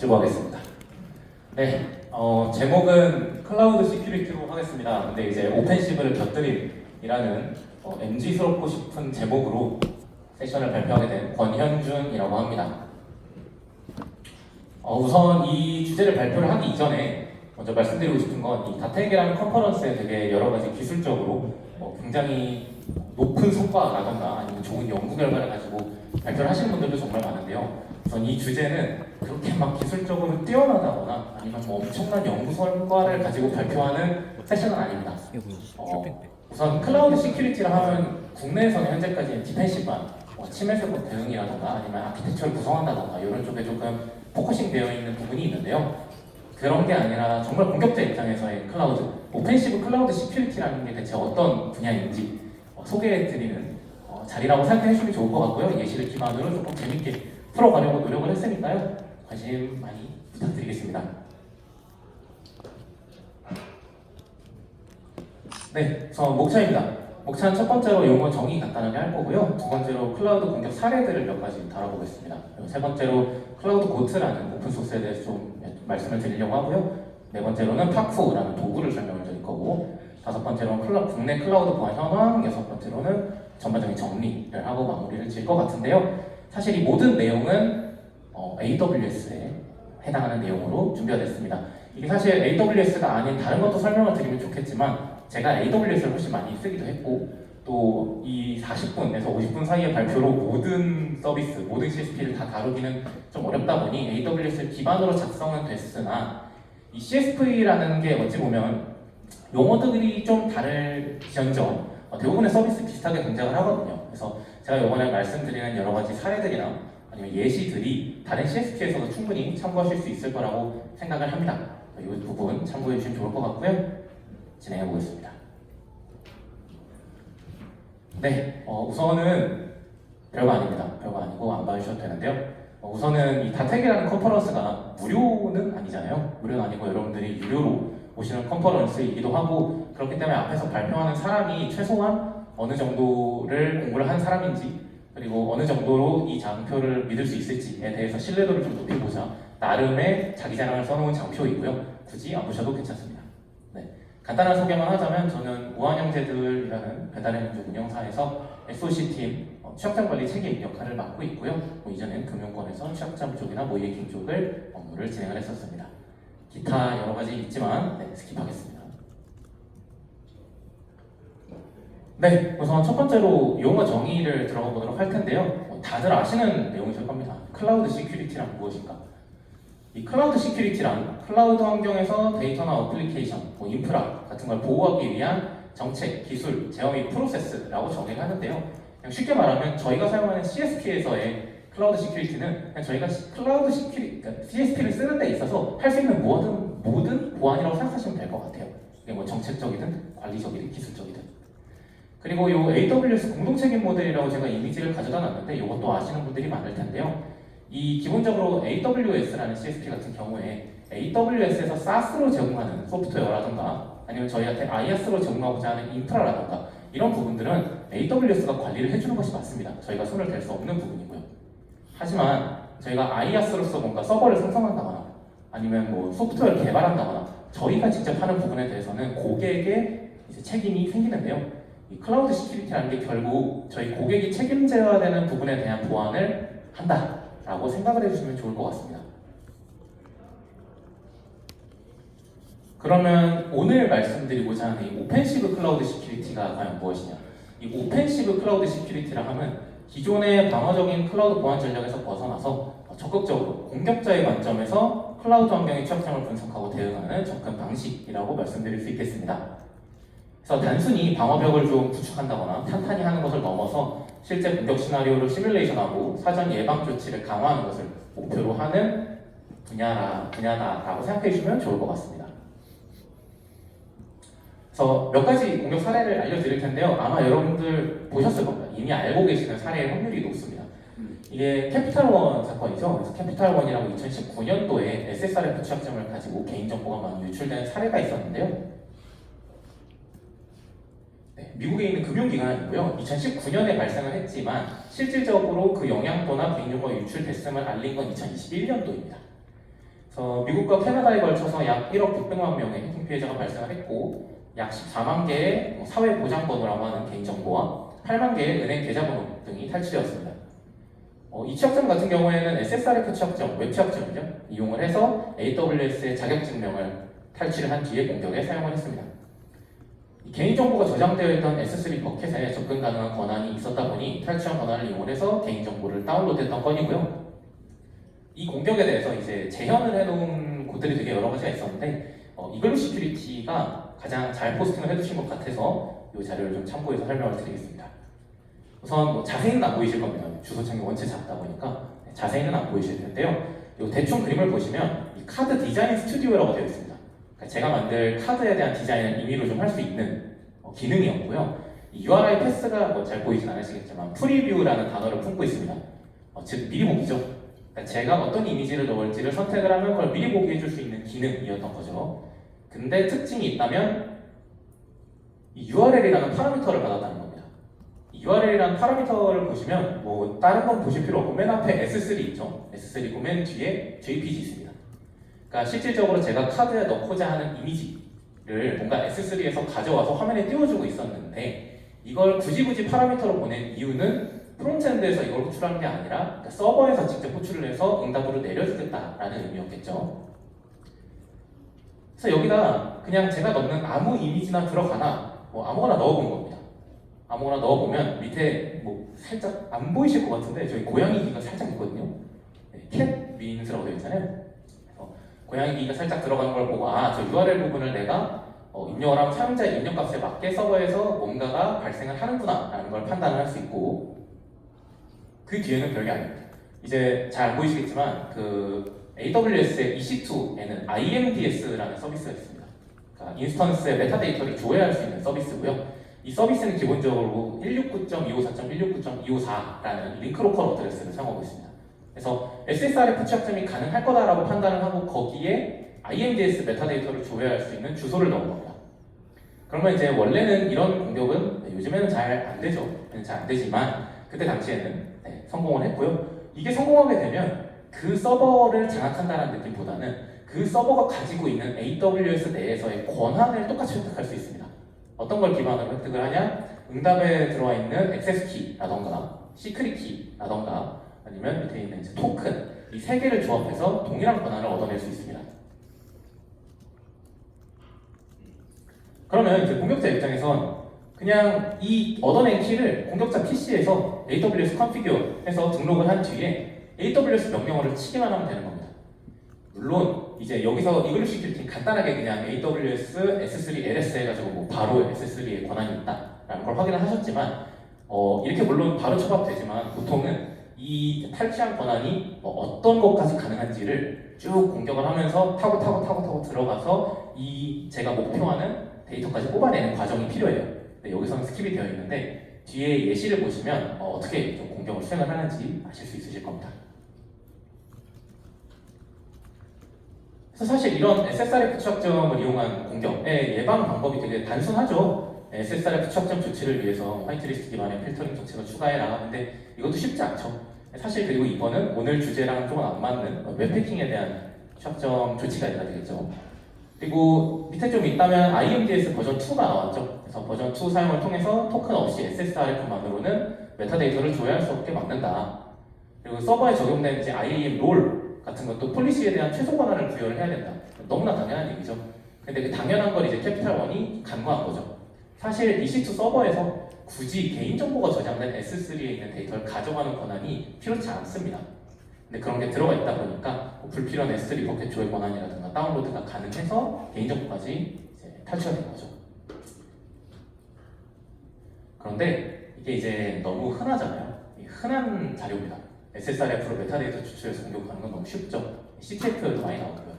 실무하겠습니다. 네, 제목은 클라우드 시큐리티로 하겠습니다. 근데 이제 오펜시브를 곁들임이라는 MG스럽고 싶은 제목으로 세션을 발표하게 된 권현준이라고 합니다. 우선 이 주제를 발표를 하기 이전에 먼저 말씀드리고 싶은 건 이 다텍이라는 컨퍼런스에 되게 여러 가지 기술적으로 굉장히 높은 성과라던가 아니면 좋은 연구 결과를 가지고 발표를 하시는 분들도 정말 많은데요. 우선 이 주제는 그렇게 막 기술적으로 뛰어나다거나 아니면 엄청난 연구 성과를 가지고 발표하는 세션은 아닙니다. 우선 클라우드 시큐리티를 하면 국내에서는 현재까지 디펜시브한 침해 세법 대응이라던가 아니면 아키텍처를 구성한다던가 이런 쪽에 조금 포커싱 되어 있는 부분이 있는데요. 그런 게 아니라 정말 공격자 입장에서의 클라우드, 오펜시브 클라우드 시큐리티라는 게 대체 어떤 분야인지 소개해드리는 자리라고 생각해 주시면 좋을 것 같고요. 예시를 기반으로 조금 재밌게 풀어가려고 노력을 했으니까요. 관심 많이 부탁드리겠습니다. 네, 우선 목차입니다. 목차는 첫 번째로 용어 정의 간단하게 할 거고요. 두 번째로 클라우드 공격 사례들을 몇 가지 다뤄보겠습니다. 그리고 세 번째로 클라우드 고트라는 오픈소스에 대해서 좀 말씀을 드리려고 하고요. 네 번째로는 파쿠라는 도구를 설명을 드릴 거고, 다섯 번째로는 국내 클라우드 보안 현황, 여섯 번째로는 전반적인 정리를 하고 마무리를 지을 것 같은데요. 사실 이 모든 내용은 AWS에 해당하는 내용으로 준비가 됐습니다. 이게 사실 AWS가 아닌 다른 것도 설명을 드리면 좋겠지만 제가 AWS를 훨씬 많이 쓰기도 했고 또 이 40분에서 50분 사이의 발표로 모든 서비스, 모든 CSP를 다 다루기는 좀 어렵다 보니 AWS를 기반으로 작성은 됐으나 이 CSP라는 게 어찌 보면 용어들이 좀 다를지언정 대부분의 서비스 비슷하게 등장을 하거든요. 그래서 제가 이번에 말씀드리는 여러 가지 사례들이나 아니면 예시들이 다른 CSP에서도 충분히 참고하실 수 있을 거라고 생각을 합니다. 이 부분 참고해 주시면 좋을 것 같고요. 진행해 보겠습니다. 네, 우선은 별거 아닙니다. 별거 아니고 안 봐주셔도 되는데요. 우선은 이 다텍이라는 컨퍼런스가 무료는 아니잖아요. 무료는 아니고 여러분들이 유료로 오시는 컨퍼런스이기도 하고 그렇기 때문에 앞에서 발표하는 사람이 최소한 어느 정도를 공부를 한 사람인지 그리고 어느 정도로 이 장표를 믿을 수 있을지에 대해서 신뢰도를 좀 높여보자 나름의 자기 자랑을 써놓은 장표이고요. 굳이 안 보셔도 괜찮습니다. 네. 간단한 소개만 하자면 저는 우한형제들이라는 배달의 민족 운영사에서 SOC팀 취약점 관리 책임 역할을 맡고 있고요. 이전엔 금융권에서 취약점 쪽이나 모이해킹 쪽을 업무를 진행을 했었습니다. 기타 여러 가지 있지만 스킵하겠습니다. 네, 우선 첫 번째로 용어 정의를 들어가 보도록 할 텐데요. 다들 아시는 내용이실 겁니다. 클라우드 시큐리티란 무엇인가? 이 클라우드 시큐리티란 클라우드 환경에서 데이터나 어플리케이션, 인프라 같은 걸 보호하기 위한 정책, 기술, 제어 및 프로세스라고 정의를 하는데요. 그냥 쉽게 말하면 저희가 사용하는 CSP에서의 클라우드 시큐리티는 그냥 저희가 클라우드 그러니까 CSP를 쓰는 데 있어서 할 수 있는 모든 보안이라고 생각하시면 될 것 같아요. 이게 정책적이든 관리적이든 기술적이든. 그리고 이 AWS 공동책임 모델이라고 제가 이미지를 가져다 놨는데 이것도 아시는 분들이 많을 텐데요. 이 기본적으로 AWS라는 CSP 같은 경우에 AWS에서 SaaS로 제공하는 소프트웨어라든가 아니면 저희한테 IaaS로 제공하고자 하는 인프라라든가 이런 부분들은 AWS가 관리를 해주는 것이 맞습니다. 저희가 손을 댈 수 없는 부분이고요. 하지만 저희가 IaaS로서 뭔가 서버를 생성한다거나 아니면 소프트웨어를 개발한다거나 저희가 직접 하는 부분에 대해서는 고객의 이제 책임이 생기는데요. 이 클라우드 시큐리티라는 게 결국 저희 고객이 책임져야 되는 부분에 대한 보안을 한다라고 생각을 해주시면 좋을 것 같습니다. 그러면 오늘 말씀드리고자 하는 이 오펜시브 클라우드 시큐리티가 과연 무엇이냐? 이 오펜시브 클라우드 시큐리티라 하면 기존의 방어적인 클라우드 보안 전략에서 벗어나서 적극적으로 공격자의 관점에서 클라우드 환경의 취약점을 분석하고 대응하는 접근 방식이라고 말씀드릴 수 있겠습니다. 그래서 단순히 방어벽을 좀 구축한다거나 탄탄히 하는 것을 넘어서 실제 공격 시나리오를 시뮬레이션하고 사전 예방 조치를 강화하는 것을 목표로 하는 분야다라고 생각해 주시면 좋을 것 같습니다. 그래서 몇 가지 공격 사례를 알려드릴 텐데요. 아마 여러분들 보셨을 겁니다. 이미 알고 계시는 사례의 확률이 높습니다. 이게 캐피탈원 사건이죠. 그래서 캐피탈원이라고 2019년도에 SSRF 취약점을 가지고 개인정보가 많이 유출된 사례가 있었는데요. 미국에 있는 금융기관이고요. 2019년에 발생을 했지만 실질적으로 그 영향도나 개인정보가 유출됐음을 알린 건 2021년도입니다. 미국과 캐나다에 걸쳐서 약 1억 600만 명의 해킹 피해자가 발생을 했고 약 14만 개의 사회보장번호라고 하는 개인정보와 8만 개의 은행 계좌번호 등이 탈취되었습니다. 이 취약점 같은 경우에는 SSRF 취약점, 웹 취약점이죠. 이용을 해서 AWS의 자격증명을 탈취를 한 뒤에 공격에 사용을 했습니다. 개인정보가 저장되어 있던 S3 버켓에 접근 가능한 권한이 있었다 보니 탈취한 권한을 이용해서 개인정보를 다운로드했던 건이고요. 이 공격에 대해서 이제 재현을 해놓은 곳들이 되게 여러 가지가 있었는데 이글루 시큐리티가 가장 잘 포스팅을 해두신 것 같아서 이 자료를 좀 참고해서 설명을 드리겠습니다. 우선 자세히는 안 보이실 겁니다. 주소창이 원체 작다 보니까 자세히는 안 보이실 텐데요. 이 대충 그림을 보시면 이 카드 디자인 스튜디오라고 되어 있습니다. 그러니까 제가 만들 카드에 대한 디자인을 임의로 좀 할 수 있는 기능이었고요. 이 URI 패스가 잘 보이진 않으시겠지만 프리뷰라는 단어를 품고 있습니다. 즉 미리 보기죠. 그러니까 제가 어떤 이미지를 넣을지를 선택을 하면 그걸 미리 보게 해줄 수 있는 기능이었던 거죠. 근데 특징이 있다면 이 URL이라는 파라미터를 받았다는 겁니다. 이 URL이라는 파라미터를 보시면 뭐 다른 건 보실 필요 없고 맨 앞에 S3 있죠. S3고 맨 뒤에 JPG 있습니다. 그러니까 실질적으로 제가 카드에 넣고자 하는 이미지를 뭔가 S3에서 가져와서 화면에 띄워주고 있었는데 이걸 굳이 파라미터로 보낸 이유는 프론트엔드에서 이걸 호출하는 게 아니라 그러니까 서버에서 직접 호출을 해서 응답으로 내려주겠다라는 의미였겠죠. 그래서 여기다 그냥 제가 넣는 아무 이미지나 들어가나 뭐 아무거나 넣어본 겁니다. 아무거나 넣어보면 밑에 뭐 살짝 안 보이실 것 같은데 저희 고양이 귀가 살짝 있거든요. 캣 미인스라고 되어 있잖아요. 고양이 귀가 살짝 들어가는 걸 보고 저 URL 부분을 내가 입력을 하면 사용자의 입력값에 맞게 서버에서 뭔가가 발생을 하는구나 라는 걸 판단을 할 수 있고 그 뒤에는 별게 아닙니다. 이제 잘 안 보이시겠지만 그 AWS의 EC2에는 IMDS라는 서비스가 있습니다. 그러니까 인스턴스의 메타데이터를 조회할 수 있는 서비스고요. 이 서비스는 기본적으로 169.254.169.254라는 링크 로컬 어드레스를 사용하고 있습니다. 그래서 SSRF 취약점이 가능할 거다라고 판단을 하고 거기에 IMDS 메타데이터를 조회할 수 있는 주소를 넣은 겁니다. 그러면 이제 원래는 이런 공격은 요즘에는 잘 안 되죠. 잘 안 되지만 그때 당시에는 성공을 했고요. 이게 성공하게 되면 그 서버를 장악한다는 느낌보다는 그 서버가 가지고 있는 AWS 내에서의 권한을 똑같이 획득할 수 있습니다. 어떤 걸 기반으로 획득을 하냐? 응답에 들어와 있는 액세스 키라던가 시크릿 키라던가 아니면 밑에 있는 이제 토큰 이 세 개를 조합해서 동일한 권한을 얻어낼 수 있습니다. 그러면 이제 공격자 입장에선 그냥 이 얻어낸 키를 공격자 PC에서 AWS configure해서 등록을 한 뒤에 AWS 명령어를 치기만 하면 되는 겁니다. 물론 이제 여기서 이글루 시큐리티 간단하게 그냥 AWS S3 LS 해가지고 뭐 바로 S3에 권한이 있다라는 걸 확인을 하셨지만 이렇게 물론 바로 처밥되지만 보통은 이 탈취한 권한이 어떤 것까지 가능한지를 쭉 공격을 하면서 타고 들어가서 이 제가 목표하는 데이터까지 뽑아내는 과정이 필요해요. 네, 여기서는 스킵이 되어 있는데 뒤에 예시를 보시면 어떻게 좀 공격을 수행을 하는지 아실 수 있으실 겁니다. 그래서 사실 이런 SSRF 취약점을 이용한 공격의 예방 방법이 되게 단순하죠. SSRF 취약점 조치를 위해서 화이트리스트 기반의 필터링 정책을 추가해라 하는데 이것도 쉽지 않죠. 사실 그리고 이거는 오늘 주제랑 조금 안 맞는 웹해킹에 대한 취약점 조치가 있어야 되겠죠. 그리고 밑에 좀 있다면 IMDS 버전 2가 나왔죠. 그래서 버전 2 사용을 통해서 토큰 없이 SSRF만으로는 메타데이터를 조회할 수 없게 막는다. 그리고 서버에 적용된 이제 IAM 롤 같은 것도 폴리시에 대한 최소 권한을 부여를 해야 된다. 너무나 당연한 얘기죠. 근데 그 당연한 걸 이제 캐피탈 1이 간과한 거죠. 사실 EC2 서버에서 굳이 개인정보가 저장된 S3에 있는 데이터를 가져가는 권한이 필요치 않습니다. 근데 그런 게 들어가 있다 보니까 불필요한 S3 버켓 조회 권한이라든가 다운로드가 가능해서 개인정보까지 이제 탈취가 된 거죠. 그런데 이게 이제 너무 흔하잖아요. 흔한 자료입니다. SSRF로 메타데이터 추출해서 공격하는 건 너무 쉽죠. CTF도 많이 나오고요.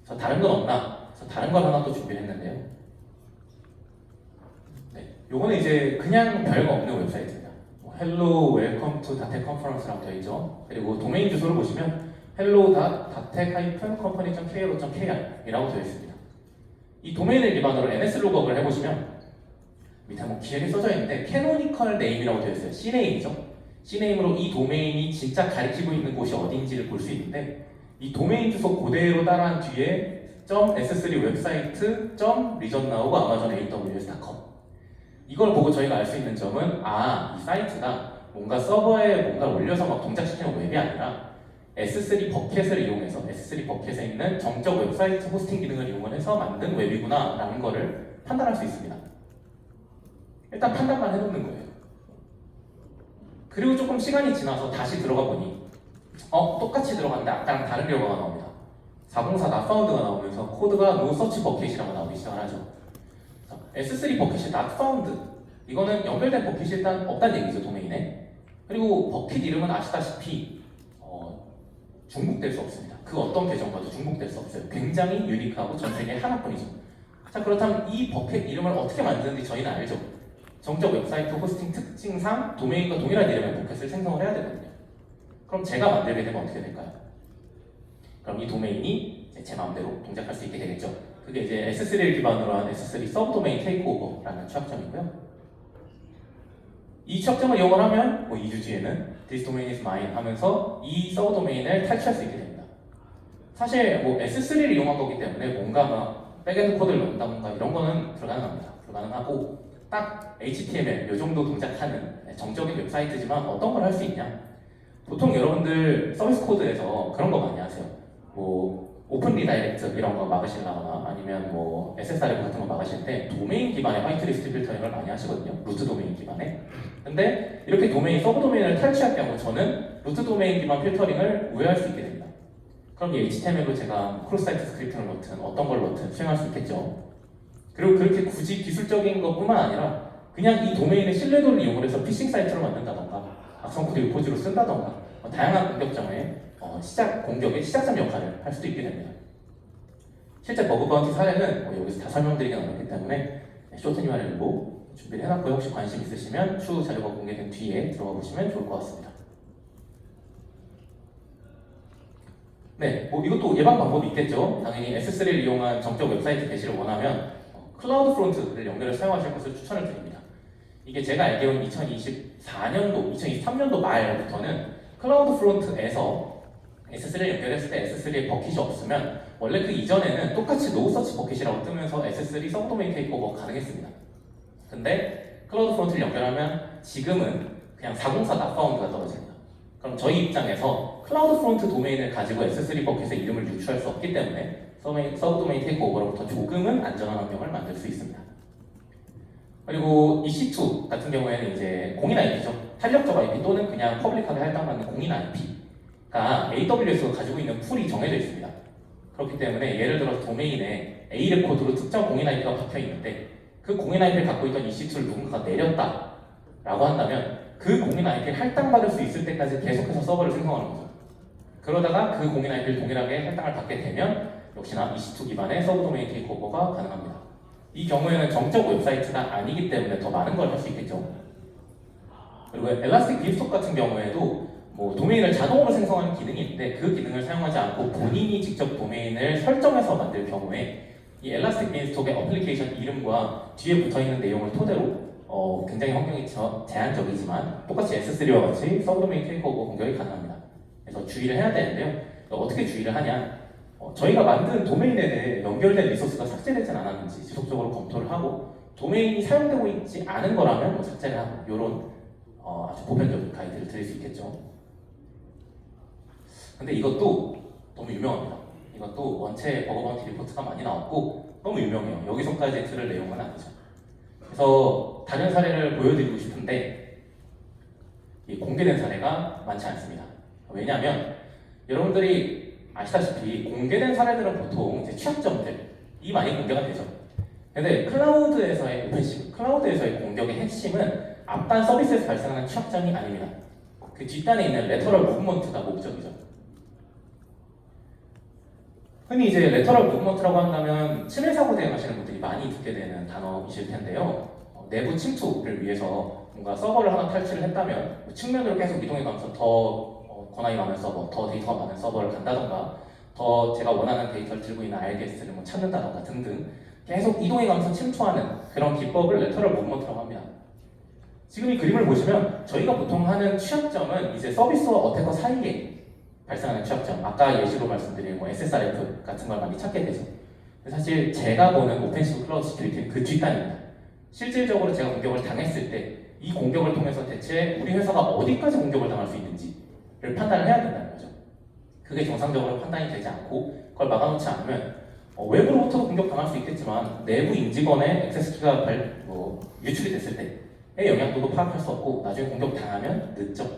그래서 다른 건 없나? 그래서 다른 걸 하나 또 준비를 했는데요. 요거는 이제 그냥 별거 없는 웹사이트입니다. hello welcome to datek conference라고 되어 있죠. 그리고 도메인 주소를 보시면 hello.datek-company.kr 이라고 되어 있습니다. 이 도메인을 기반으로 NS 로그업을 해보시면 밑에 한번 길게 써져 있는데 canonical name이라고 되어 있어요. Cname이죠. Cname으로 이 도메인이 진짜 가리키고 있는 곳이 어딘지를 볼 수 있는데 이 도메인 주소 그대로 따라한 뒤에 .s3 웹사이트 .regionnow가 amazon aws.com 이걸 보고 저희가 알 수 있는 점은 이 사이트가 뭔가 서버에 뭔가를 올려서 막 동작시키는 웹이 아니라 S3 버켓을 이용해서 S3 버켓에 있는 정적 웹사이트 호스팅 기능을 이용해서 만든 웹이구나 라는 거를 판단할 수 있습니다. 일단 판단만 해놓는 거예요. 그리고 조금 시간이 지나서 다시 들어가 보니 똑같이 들어갔는데 아까랑 다른 결과가 나옵니다. 404 not found가 나오면서 코드가 no search bucket이라고 나오기 시작을 하죠. S3 버킷이 not found 이거는 연결된 버킷이 일단 없다는 얘기죠, 도메인에. 그리고 버킷 이름은 아시다시피 중복될 수 없습니다. 그 어떤 계정과도 중복될 수 없어요. 굉장히 유니크하고 전 세계에 하나뿐이죠. 자, 그렇다면 이 버킷 이름을 어떻게 만드는지 저희는 알죠. 정적 웹사이트 호스팅 특징상 도메인과 동일한 이름의 버킷을 생성을 해야 되거든요. 그럼 제가 만들게 되면 어떻게 될까요? 그럼 이 도메인이 제 마음대로 동작할 수 있게 되겠죠. 그게 이제 S3를 기반으로 한 S3 서브도메인 테이크오버라는 취약점이고요. 이 취약점을 이용을 하면 2주 뒤에는 This domain is mine 하면서 이 서브도메인을 탈취할 수 있게 됩니다. 사실 S3를 이용한 거기 때문에 뭔가 막 백엔드 코드를 넣는다던가 이런 거는 불가능합니다. 불가능하고 딱 HTML 이 정도 동작하는 정적인 웹사이트지만 어떤 걸 할 수 있냐? 보통 여러분들 서비스 코드에서 그런 거 많이 하세요. 오픈 리다이렉트 이런 거 막으시려거나 아니면 SSRF 같은 거 막으실 때 도메인 기반의 화이트리스트 필터링을 많이 하시거든요. 루트 도메인 기반에. 근데 이렇게 도메인, 서브 도메인을 탈취할 경우 저는 루트 도메인 기반 필터링을 우회할 수 있게 됩니다. 그럼 이 HTML로 제가 크로스사이트 스크립트를 넣든 어떤 걸 넣든 수행할 수 있겠죠. 그리고 그렇게 굳이 기술적인 것뿐만 아니라 그냥 이 도메인의 신뢰도를 이용을 해서 피싱 사이트를 만든다던가 악성 코드 유포지로 쓴다던가 다양한 공격점에 공격의 시작점 역할을 할 수도 있게 됩니다. 실제 버그 바운티 사례는 여기서 다 설명드리긴 어렵기 때문에 쇼트 URL 준비를 해놨고요. 혹시 관심 있으시면 추후 자료가 공개된 뒤에 들어가 보시면 좋을 것 같습니다. 네, 이것도 예방 방법이 있겠죠. 당연히 S3를 이용한 정적 웹사이트 게시를 원하면 클라우드 프론트를 연결해 사용하실 것을 추천을 드립니다. 이게 제가 알기로는 2024년도, 2023년도 말부터는 클라우드 프론트에서 S3를 연결했을 때 S3에 버킷이 없으면 원래 그 이전에는 똑같이 노 서치 버킷이라고 뜨면서 S3 서브도메인 테이크오버 가능했습니다. 근데 클라우드 프론트를 연결하면 지금은 그냥 404 not found가 떨어집니다. 그럼 저희 입장에서 클라우드 프론트 도메인을 가지고 S3 버킷의 이름을 유추할 수 없기 때문에 서브도메인 테이크오버로부터 조금은 안전한 환경을 만들 수 있습니다. 그리고 EC2 같은 경우에는 이제 공인 IP죠. 탄력적 IP 또는 그냥 퍼블릭하게 할당받는 공인 IP가 AWS가 가지고 있는 풀이 정해져 있습니다. 그렇기 때문에 예를 들어서 도메인에 A 레코드로 특정 공인 IP가 박혀 있는데 그 공인 IP를 갖고 있던 EC2를 누군가가 내렸다라고 한다면 그 공인 IP를 할당받을 수 있을 때까지 계속해서 서버를 생성하는 거죠. 그러다가 그 공인 IP를 동일하게 할당을 받게 되면 역시나 EC2 기반의 서브 도메인 테이크오버가 가능합니다. 이 경우에는 정적 웹사이트가 아니기 때문에 더 많은 걸 할 수 있겠죠. 그리고 엘라스틱 빈스톡 같은 경우에도 도메인을 자동으로 생성하는 기능이 있는데 그 기능을 사용하지 않고 본인이 직접 도메인을 설정해서 만들 경우에 이 엘라스틱 빈스톡의 어플리케이션 이름과 뒤에 붙어있는 내용을 토대로 굉장히 환경이 제한적이지만 똑같이 S3와 같이 서브도메인 테이크오버 공격이 가능합니다. 그래서 주의를 해야 되는데요. 어떻게 주의를 하냐? 저희가 만든 도메인에 대해 연결된 리소스가 삭제되진 않았는지 지속적으로 검토를 하고 도메인이 사용되고 있지 않은 거라면 삭제를 하고 이런 아주 보편적인 가이드를 드릴 수 있겠죠. 근데 이것도 너무 유명합니다. 이것도 원체 버그 바운티 리포트가 많이 나왔고 너무 유명해요. 여기서까지 들을 내용은 아니죠. 그래서 다른 사례를 보여드리고 싶은데 공개된 사례가 많지 않습니다. 왜냐하면 여러분들이 아시다시피 공개된 사례들은 보통 이제 취약점들이 많이 공개가 되죠. 근데 클라우드에서의 오펜시브, 클라우드에서의 공격의 핵심은 앞단 서비스에서 발생하는 취약점이 아닙니다. 그 뒷단에 있는 레터럴 무브먼트가 목적이죠. 흔히 이제 레터럴 무브먼트라고 한다면 침해 사고 대응하시는 분들이 많이 듣게 되는 단어이실 텐데요. 내부 침투를 위해서 뭔가 서버를 하나 탈취를 했다면 측면으로 계속 이동해 가면서 더 권한이 많은 서버, 더 데이터가 많은 서버를 간다던가 더 제가 원하는 데이터를 들고 있는 RDS를 찾는다던가 등등 계속 이동해가면서 침투하는 그런 기법을 레터럴 무브먼트라고 합니다. 지금 이 그림을 보시면 저희가 보통 하는 취약점은 이제 서비스와 어태커 사이에 발생하는 취약점, 아까 예시로 말씀드린 뭐 SSRF 같은 걸 많이 찾게 되죠. 사실 제가 보는 오펜시브 클라우드 시큐리티는 그 뒷단입니다. 실질적으로 제가 공격을 당했을 때 이 공격을 통해서 대체 우리 회사가 어디까지 공격을 당할 수 있는지를 판단을 해야 된다는 거죠. 그게 정상적으로 판단이 되지 않고 그걸 막아놓지 않으면 외부로부터도 공격당할 수 있겠지만 내부 임직원의 액세스키가 유출이 됐을 때의 영향도도 파악할 수 없고 나중에 공격당하면 늦죠.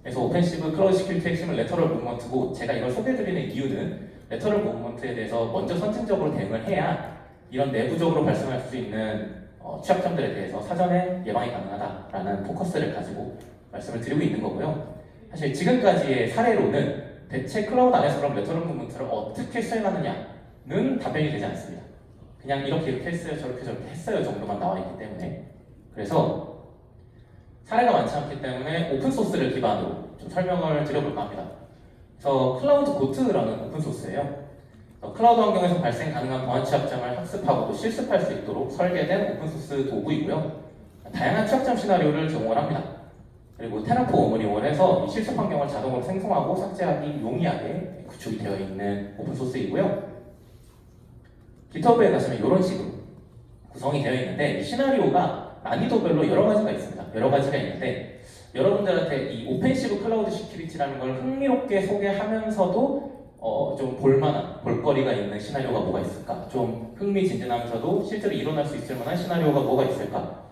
그래서 오펜시브 클라우드 시큐리티 핵심은 레터럴 무브먼트고 제가 이걸 소개해드리는 이유는 레터럴 무브먼트에 대해서 먼저 선진적으로 대응을 해야 이런 내부적으로 발생할 수 있는 취약점들에 대해서 사전에 예방이 가능하다라는 포커스를 가지고 말씀을 드리고 있는 거고요. 사실 지금까지의 사례로는 대체 클라우드 안에서 그럼 레터럴 무브먼트를 어떻게 수행하느냐는 답변이 되지 않습니다. 그냥 이렇게 했어요, 저렇게 했어요 정도만 나와 있기 때문에. 그래서 사례가 많지 않기 때문에 오픈소스를 기반으로 좀 설명을 드려볼까 합니다. 그래서 클라우드 고트라는 오픈소스예요. 클라우드 환경에서 발생 가능한 보안 취약점을 학습하고 또 실습할 수 있도록 설계된 오픈소스 도구이고요. 다양한 취약점 시나리오를 제공을 합니다. 그리고 테라폼을 이용해서 실습 환경을 자동으로 생성하고 삭제하기 용이하게 구축이 되어 있는 오픈소스이고요. 깃허브에 가시면 이런 식으로 구성이 되어 있는데 이 시나리오가 난이도별로 여러 가지가 있습니다. 여러 가지가 있는데 여러분들한테 이 오펜시브 클라우드 시큐리티라는 걸 흥미롭게 소개하면서도 좀 볼만한 볼거리가 있는 시나리오가 뭐가 있을까? 좀 흥미진진하면서도 실제로 일어날 수 있을 만한 시나리오가 뭐가 있을까?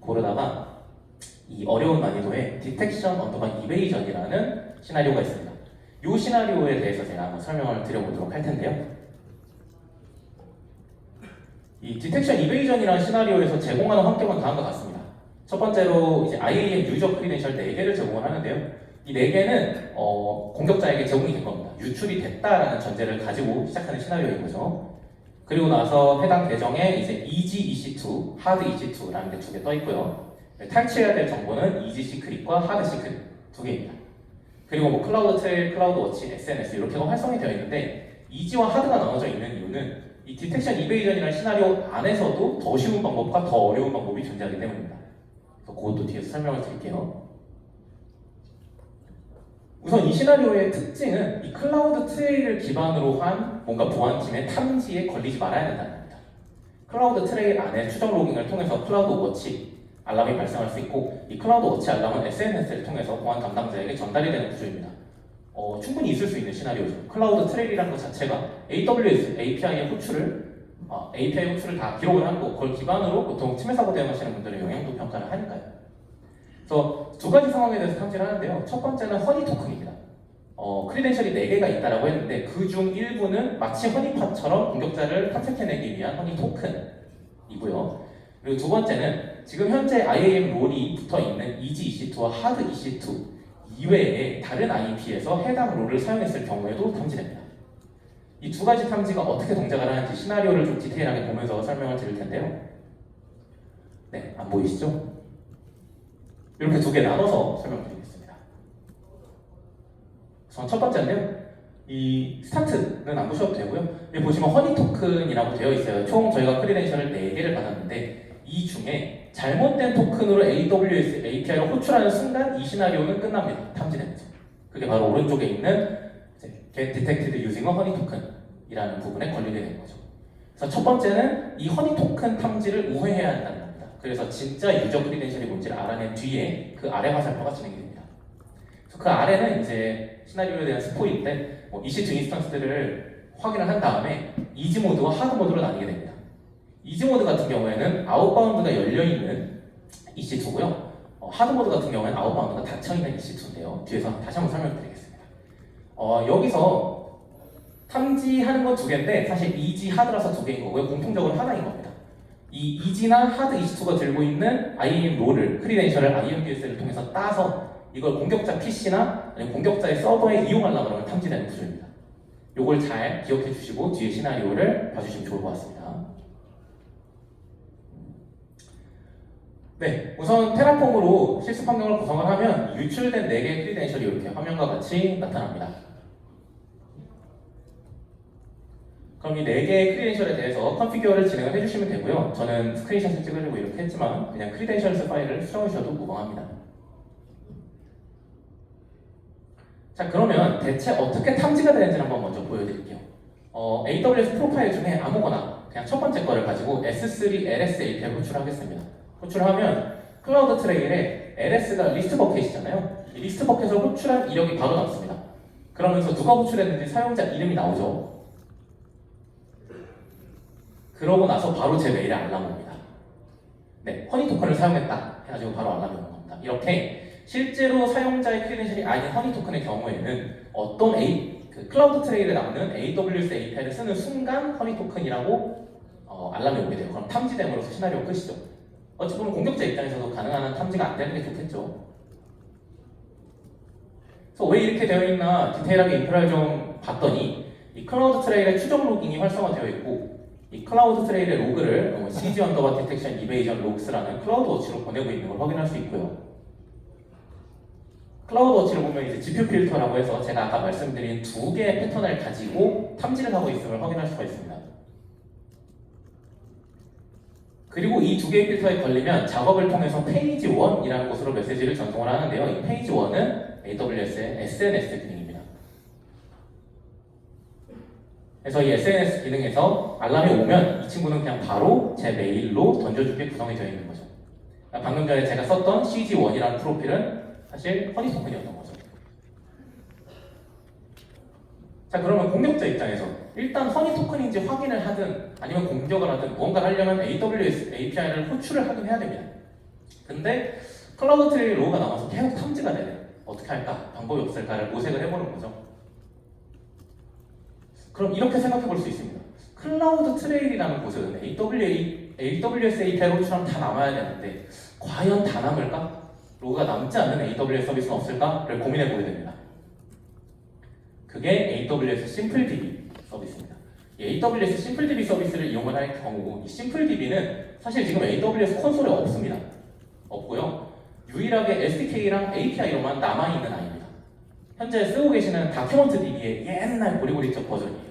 고르다가 이 어려운 난이도의 디텍션 언더바 이베이전이라는 시나리오가 있습니다. 이 시나리오에 대해서 제가 한번 설명을 드려보도록 할 텐데요. 이 디텍션 이베이전이라는 시나리오에서 제공하는 환경은 다음과 같습니다. 첫 번째로 이제 IAM 유저 크리덴셜 4개를 제공을 하는데요. 이 4개는 공격자에게 제공이 된 겁니다. 유출이 됐다라는 전제를 가지고 시작하는 시나리오인 거죠. 그리고 나서 해당 계정에 이제 EG EC2, 하드 EC2라는 게 2개 떠 있고요. 탈취해야 될 정보는 EG 시크릿과 하드 시크릿 2개입니다. 그리고 뭐 클라우드 트레일, 클라우드 워치, SNS 이렇게가 활성이 되어 있는데 EG와 하드가 나눠져 있는 이유는 이 디텍션 이베이전이라는 시나리오 안에서도 더 쉬운 방법과 더 어려운 방법이 존재하기 때문입니다. 그래서 그것도 뒤에서 설명을 드릴게요. 우선 이 시나리오의 특징은 이 클라우드 트레일을 기반으로 한 뭔가 보안팀의 탐지에 걸리지 말아야 된다는 겁니다. 클라우드 트레일 안에 추적 로깅을 통해서 클라우드 워치 알람이 발생할 수 있고 이 클라우드 워치 알람은 SNS를 통해서 보안 담당자에게 전달이 되는 구조입니다. 충분히 있을 수 있는 시나리오죠. 클라우드 트레일이라는 것 자체가 AWS API의 호출을 다 기록을 하는 거 그걸 기반으로 보통 침해 사고 대응하시는 분들은 영향도 평가를 하니까요. 그래서 두 가지 상황에 대해서 탐지를 하는데요. 첫 번째는 허니 토큰입니다. 크리덴셜이 4개가 있다라고 했는데 그 중 일부는 마치 허니팟처럼 공격자를 탐색해내기 위한 허니 토큰이고요. 그리고 두 번째는 지금 현재 IAM 롤이 붙어있는 EG EC2와 하드 EC2 이외에 다른 IP에서 해당 롤을 사용했을 경우에도 탐지됩니다. 이 두 가지 탐지가 어떻게 동작을 하는지 시나리오를 좀 디테일하게 보면서 설명을 드릴 텐데요. 네, 안 보이시죠? 이렇게 2개 나눠서 설명드리겠습니다. 우선 첫 번째인데요. 이 스타트는 안 보셔도 되고요. 여기 보시면 허니 토큰이라고 되어 있어요. 총 저희가 크리덴셜을 4개를 받았는데 이 중에 잘못된 토큰으로 AWS API를 호출하는 순간 이 시나리오는 끝납니다. 탐지되는 거죠. 그게 바로 오른쪽에 있는 Get Detected Using a Honey Token이라는 부분에 걸리게 되는 거죠. 그래서 첫 번째는 이 허니 토큰 탐지를 우회해야 한다는 겁니다. 그래서 진짜 유저 크리덴셜이 뭔지를 알아낸 뒤에 그 아래 화살표가 진행이 됩니다. 그래서 그 아래는 이제 시나리오에 대한 스포인데 EC2 인스턴스들을 확인을 한 다음에 이지 모드와 하드 모드로 나뉘게 됩니다. 이지 모드 같은 경우에는 아웃바운드가 열려있는 EC2고요. 하드 모드 같은 경우에는 아웃바운드가 닫혀있는 EC2인데요. 뒤에서 다시 한번 설명드리겠습니다. 여기서 탐지하는 건 2개인데 사실 이지 하드라서 2개인 거고요. 공통적으로 하나인 겁니다. 이 이지나 하드 EC2가 들고 있는 IAM 롤을 크리덴셜을 IMDS를 통해서 따서 이걸 공격자 PC나 아니면 공격자의 서버에 이용하려고 하면 탐지되는 구조입니다. 이걸 잘 기억해 주시고 뒤에 시나리오를 봐주시면 좋을 것 같습니다. 네, 우선 테라폼으로 실습 환경을 구성을 하면 유출된 4개의 크리덴셜이 이렇게 화면과 같이 나타납니다. 그럼 이 4개의 크리덴셜에 대해서 컨피규어를 진행을 해주시면 되고요. 저는 스크린샷을 찍으려고 이렇게 했지만 그냥 크리덴셜스 파일을 수정하셔도 무방합니다. 자, 그러면 대체 어떻게 탐지가 되는지를 한번 먼저 보여드릴게요. AWS 프로파일 중에 아무거나 그냥 첫 번째 거를 가지고 S3 LS API 호출하겠습니다. 호출하면 클라우드 트레일에 LS가 리스트 버켓이잖아요. 이 리스트 버켓을 호출한 이력이 바로 나왔습니다. 그러면서 누가 호출했는지 사용자 이름이 나오죠. 그러고 나서 바로 제 메일에 알람이 옵니다. 네, 허니 토큰을 사용했다 해가지고 바로 알람이 오는 겁니다. 이렇게 실제로 사용자의 크리덴셜이 아닌 허니 토큰의 경우에는 어떤 클라우드 트레일에 남는 AWS API를 쓰는 순간 허니 토큰이라고 알람이 오게 돼요. 그럼 탐지됨으로써 시나리오 끝이죠. 어찌 보면 공격자 입장에서도 가능한 탐지가 안 되는 게 좋겠죠. 그래서 왜 이렇게 되어 있나 디테일하게 인프라를 좀 봤더니 이 클라우드 트레일의 추적 로깅이 활성화되어 있고 이 클라우드 트레일의 로그를 CG 언더바 디텍션 이베이전 로그스라는 클라우드 워치로 보내고 있는 걸 확인할 수 있고요. 클라우드 워치를 보면 이제 GPU 필터라고 해서 제가 아까 말씀드린 두 개의 패턴을 가지고 탐지를 하고 있음을 확인할 수가 있습니다. 그리고 이 두 개의 필터에 걸리면 작업을 통해서 페이지 1이라는 곳으로 메시지를 전송을 하는데요. 이 페이지 1은 AWS의 SNS 기능입니다. 그래서 이 SNS 기능에서 알람이 오면 이 친구는 그냥 바로 제 메일로 던져주게 구성이 되어 있는 거죠. 방금 전에 제가 썼던 CG1이라는 프로필은 사실 허니 토큰이었던 거죠. 자, 그러면 공격자 입장에서 일단 허니 토큰인지 확인을 하든 아니면 공격을 하든 무언가를 하려면 AWS API를 호출을 하긴 해야 됩니다. 근데 클라우드 트레일 로우가 나와서 계속 탐지가 되네. 어떻게 할까? 방법이 없을까를 모색을 해보는 거죠. 그럼 이렇게 생각해 볼 수 있습니다. 클라우드 트레일이라는 곳은 AWS API를 호출하면 다 남아야 되는데 과연 다 남을까? 로그가 남지 않는 AWS 서비스는 없을까를 고민해 보게 됩니다. 그게 AWS SimpleDB 서비스입니다. 이 AWS SimpleDB 서비스를 이용을 할 경우 이 SimpleDB는 사실 지금 AWS 콘솔에 없습니다. 없고요. 유일하게 SDK랑 API로만 남아있는 아이입니다. 현재 쓰고 계시는 다큐먼트 DB의 옛날 고리고리적 버전이에요.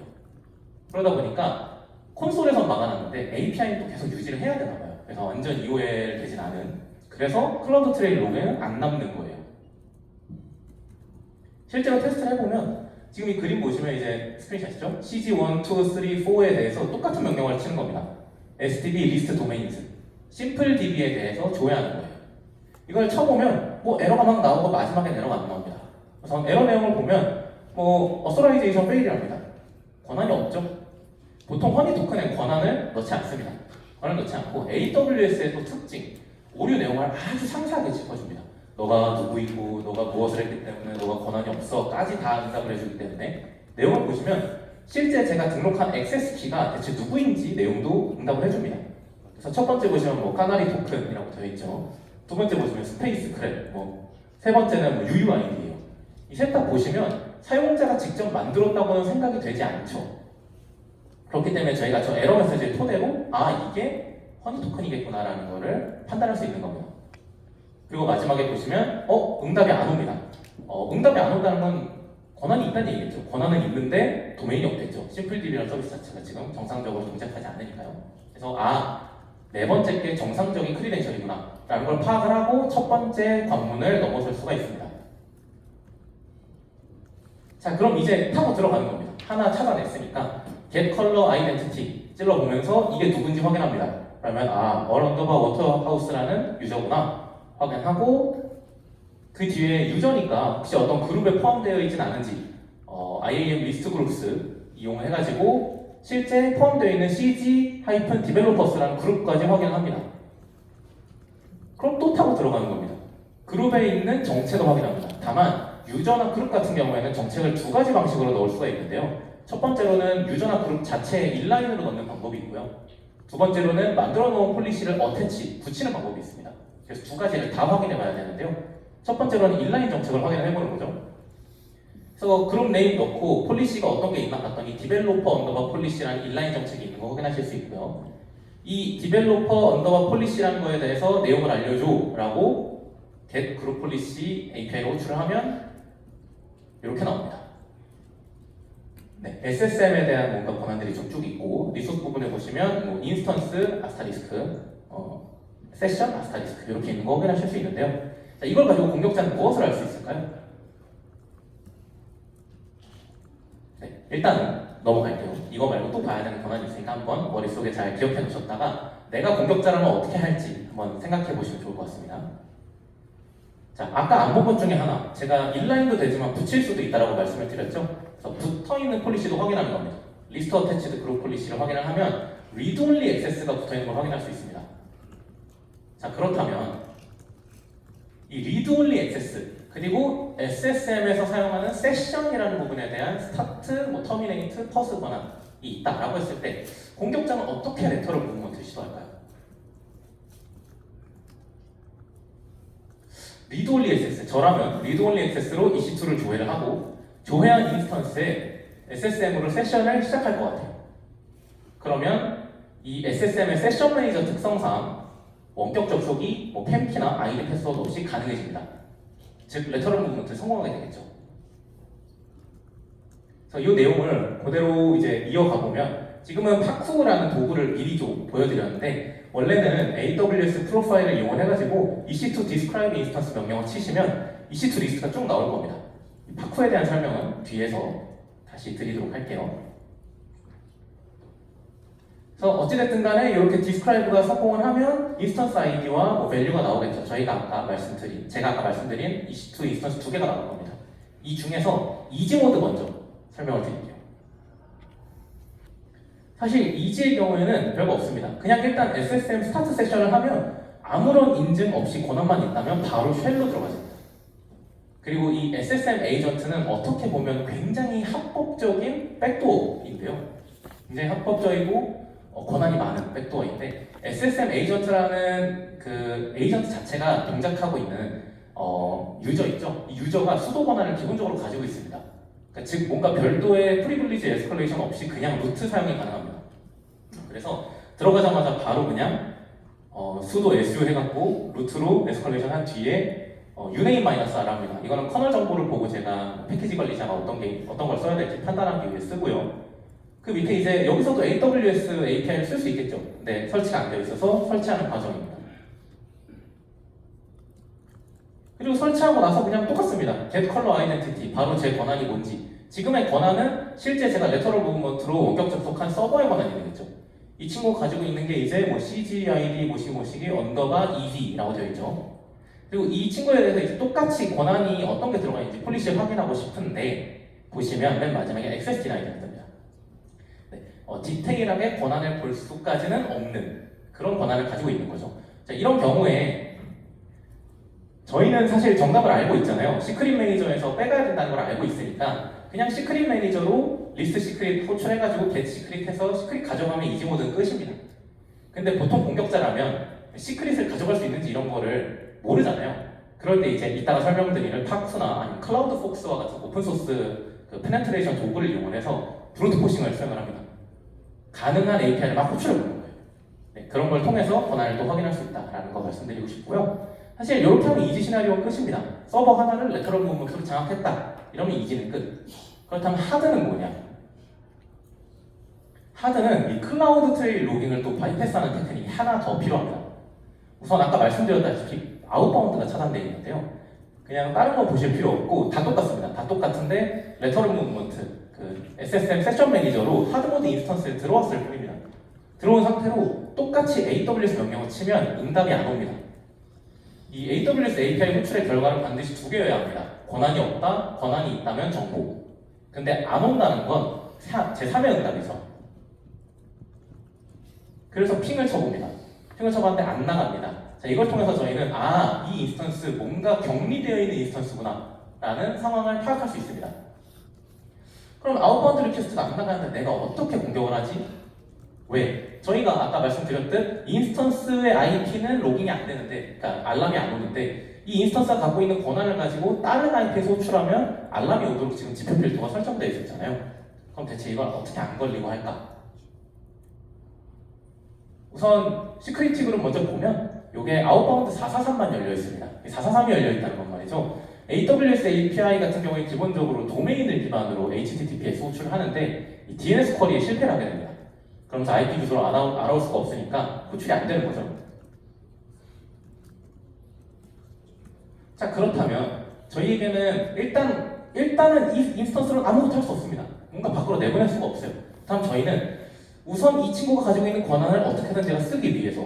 그러다 보니까 콘솔에선 막아놨는데 API는 또 계속 유지를 해야 되나 봐요. 그래서 완전 EOL 되진 않은. 그래서 클라우드 트레일 로그에는 안 남는 거예요. 실제로 테스트를 해보면 지금 이 그림 보시면 이제 스크린샷이죠? CG1, 2, 3, 4에 대해서 똑같은 명령어를 치는 겁니다. SDB 리스트 도메인즈, SimpleDB에 대해서 조회하는 거예요. 이걸 쳐보면 뭐 에러가 막 나오고 마지막엔 에러가 안 나옵니다. 그래서 에러 내용을 보면 어서라이제이션 페일이랍니다. 권한이 없죠. 보통 허니 토큰엔 권한을 넣지 않습니다. 권한을 넣지 않고 AWS의 또 특징, 오류 내용을 아주 상세하게 짚어줍니다. 너가 누구이고 너가 무엇을 했기 때문에 너가 권한이 없어까지 다 응답을 해주기 때문에 내용을 보시면 실제 제가 등록한 액세스 키가 대체 누구인지 내용도 응답을 해줍니다. 그래서 첫 번째 보시면 까나리 토큰이라고 되어 있죠. 두 번째 보시면 스페이스 크랩, 세 번째는 UUID예요. 이 셋 다 보시면 사용자가 직접 만들었다고는 생각이 되지 않죠. 그렇기 때문에 저희가 저 에러 메시지를 토대로 이게 허니 토큰이겠구나라는 거를 판단할 수 있는 겁니다. 그리고 마지막에 보시면 응답이 안 옵니다. 응답이 안 온다는 건 권한이 있다는 얘기겠죠. 권한은 있는데 도메인이 없겠죠. 심플DB라는 서비스 자체가 지금 정상적으로 동작하지 않으니까요. 그래서 네 번째 게 정상적인 크리덴셜이구나 라는 걸 파악을 하고 첫 번째 관문을 넘어설 수가 있습니다. 자, 그럼 이제 타고 들어가는 겁니다. 하나 찾아냈으니까 get color identity 찔러보면서 이게 누군지 확인합니다. 그러면 언더바 워터하우스라는 유저구나 확인하고 그 뒤에 유저니까 혹시 어떤 그룹에 포함되어 있진 않은지 IAM 리스트 그룹스 이용을 해가지고 실제 포함되어 있는 CG-Developers라는 그룹까지 확인합니다. 그럼 또 타고 들어가는 겁니다. 그룹에 있는 정책을 확인합니다. 다만 유저나 그룹 같은 경우에는 정책을 두 가지 방식으로 넣을 수가 있는데요. 첫 번째로는 유저나 그룹 자체에 인라인으로 넣는 방법이 있고요. 두 번째로는 만들어 놓은 폴리시를 붙이는 방법이 있습니다. 그래서 두 가지를 다 확인해 봐야 되는데요. 첫 번째로는 인라인 정책을 확인해 보는 거죠. 그래서 그룹 네임 넣고 폴리시가 어떤 게 있나 봤더니 디벨로퍼 언더바 폴리시라는 인라인 정책이 있는 거 확인하실 수 있고요. 이 디벨로퍼 언더바 폴리시라는 거에 대해서 내용을 알려줘 라고 get 그룹 폴리시 API로 호출을 하면 이렇게 나옵니다. 네, SSM에 대한 뭔가 권한들이 좀 쭉 있고 리소스 부분에 보시면 인스턴스 아스타리스크, 세션 아스타리스크 이렇게 있는 거 확인하실 수 있는데요. 자, 이걸 가지고 공격자는 무엇을 할 수 있을까요? 일단은 넘어갈게요. 이거 말고 또 봐야 되는 권한이 있으니까 한번 머릿속에 잘 기억해 놓으셨다가 내가 공격자라면 어떻게 할지 한번 생각해 보시면 좋을 것 같습니다. 자, 아까 안 본 것 중에 하나, 제가 인라인도 되지만 붙일 수도 있다고 말씀을 드렸죠. 그래서 붙어있는 폴리시도 확인하는 겁니다. 리스트 어태치드 그룹 폴리시를 확인을 하면 read only access가 붙어있는 걸 확인할 수 있습니다. 자, 그렇다면 이 read only access 그리고 SSM에서 사용하는 세션이라는 부분에 대한 스타트, 터미네이트, 퍼스 권한이 있다라고 했을 때 공격자는 어떻게 레터럴 무브먼트를 시도할까요? 리드 올리 액세스, 저라면 리드 올리 액세스로 EC2를 조회를 하고 조회한 인스턴스에 SSM으로 세션을 시작할 것 같아요. 그러면 이 SSM의 세션 매니저 특성상 원격 접속이 팸키나 아이디 패스워드 없이 가능해집니다. 즉 레터럴 무브먼트 성공하게 되겠죠. 그래서 이 내용을 그대로 이제 이어가 보면 지금은 파쿠라는 도구를 미리 좀 보여드렸는데 원래는 AWS 프로파일을 이용해가지고 EC2 describe instance 명령을 치시면 EC2 리스트가 쭉 나올 겁니다. 파쿠에 대한 설명은 뒤에서 다시 드리도록 할게요. 그래서 어찌됐든 간에 이렇게 describe가 성공을 하면 인스턴스 아이디와 밸류가 나오겠죠. 제가 아까 말씀드린 EC2 인스턴스 두 개가 나올 겁니다. 이 중에서 이지 모드 먼저 설명을 드릴게요. 사실 이지의 경우에는 별거 없습니다. 그냥 일단 SSM 스타트 세션을 하면 아무런 인증 없이 권한만 있다면 바로 쉘로 들어가집니다. 그리고 이 SSM 에이전트는 어떻게 보면 굉장히 합법적인 백도어인데요. 굉장히 합법적이고 권한이 많은 백도어인데 SSM 에이전트라는 그 에이전트 자체가 동작하고 있는 유저 있죠? 이 유저가 수도 권한을 기본적으로 가지고 있습니다. 그러니까 즉 뭔가 별도의 프리빌리지 에스컬레이션 없이 그냥 루트 사용이 가능합니다. 그래서 들어가자마자 바로 그냥 수도 su 해갖고 루트로 에스컬레이션 한 뒤에 uname-r합니다. 이거는 커널 정보를 보고 제가 패키지 관리자가 어떤 걸 써야 될지 판단하기 위해 쓰고요. 그 밑에 이제 여기서도 AWS API를 쓸 수 있겠죠. 근데 설치가 안 되어 있어서 설치하는 과정입니다. 그리고 설치하고 나서 그냥 똑같습니다. get color identity, 바로 제 권한이 뭔지. 지금의 권한은 실제 제가 레터럴 무브먼트로 원격 접속한 서버의 권한이 되겠죠. 이 친구가 가지고 있는 게 이제 CGID 뭐시기 언더바 EV라고 되어 있죠. 그리고 이 친구에 대해서 이제 똑같이 권한이 어떤 게 들어가 있는지 폴리시를 확인하고 싶은데 보시면 맨 마지막에 access denied가 됩니다. 네, 디테일하게 권한을 볼 수까지는 없는 그런 권한을 가지고 있는 거죠. 자, 이런 경우에 저희는 사실 정답을 알고 있잖아요. 시크릿 매니저에서 빼가야 된다는 걸 알고 있으니까 그냥 시크릿 매니저로 리스트 시크릿 호출해가지고 get 시크릿 해서 시크릿 가져가면 이지 모드는 끝입니다. 근데 보통 공격자라면 시크릿을 가져갈 수 있는지 이런 거를 모르잖아요. 그럴 때 이제 이따가 설명드리는 파쿠나 아니면 클라우드 폭스와 같은 오픈소스 그 페네트레이션 도구를 이용해서 브루트 포싱을 사용을 합니다. 가능한 API를 막 호출해 보는 거예요. 네, 그런 걸 통해서 권한을 또 확인할 수 있다라는 거 말씀드리고 싶고요. 사실 이렇게 하면 이지 시나리오가 끝입니다. 서버 하나를 레터럴 무브먼트로 장악했다. 이러면 이지는 끝. 그렇다면 하드는 뭐냐? 하드는 이 클라우드 트레일 로깅을 또 바이패스하는 테크닉이 하나 더 필요합니다. 우선 아까 말씀드렸다시피 아웃바운드가 차단되어 있는데요. 그냥 다른 거 보실 필요 없고 다 똑같습니다. 다 똑같은데 레터럴 무브먼트 그 SSM 세션 매니저로 하드모드 인스턴스에 들어왔을 뿐입니다. 들어온 상태로 똑같이 AWS 명령을 치면 응답이 안 옵니다. 이 AWS API 호출의 결과는 반드시 두 개여야 합니다. 권한이 없다, 권한이 있다면 정보. 근데 안 온다는 건 제3의 응답이죠. 그래서 핑을 쳐봅니다. 핑을 쳐봤는데 안 나갑니다. 자, 이걸 통해서 저희는 이 인스턴스 뭔가 격리되어 있는 인스턴스구나 라는 상황을 파악할 수 있습니다. 그럼 아웃바운드 리퀘스트가 안 나가는데 내가 어떻게 공격을 하지? 왜? 저희가 아까 말씀드렸듯 인스턴스의 IP는 로깅이 안 되는데, 그러니까 알람이 안 오는데 이 인스턴스가 갖고 있는 권한을 가지고 다른 IP에서 호출하면 알람이 오도록 지금 지표 필터가 설정되어 있었잖아요. 그럼 대체 이걸 어떻게 안 걸리고 할까? 우선 시크릿 그룹 먼저 보면 이게 아웃바운드 443만 열려 있습니다. 443이 열려 있다는 건 말이죠. AWS API 같은 경우에 기본적으로 도메인을 기반으로 HTTPS 호출을 하는데 이 DNS 쿼리에 실패를 하게 됩니다. 그러면서 IP 주소를 알아올 수가 없으니까 호출이 안 되는 거죠. 자, 그렇다면 저희에게는 일단은 이 인스턴스로 아무것도 할 수 없습니다. 뭔가 밖으로 내보낼 수가 없어요. 다음 저희는 우선 이 친구가 가지고 있는 권한을 어떻게든 제가 쓰기 위해서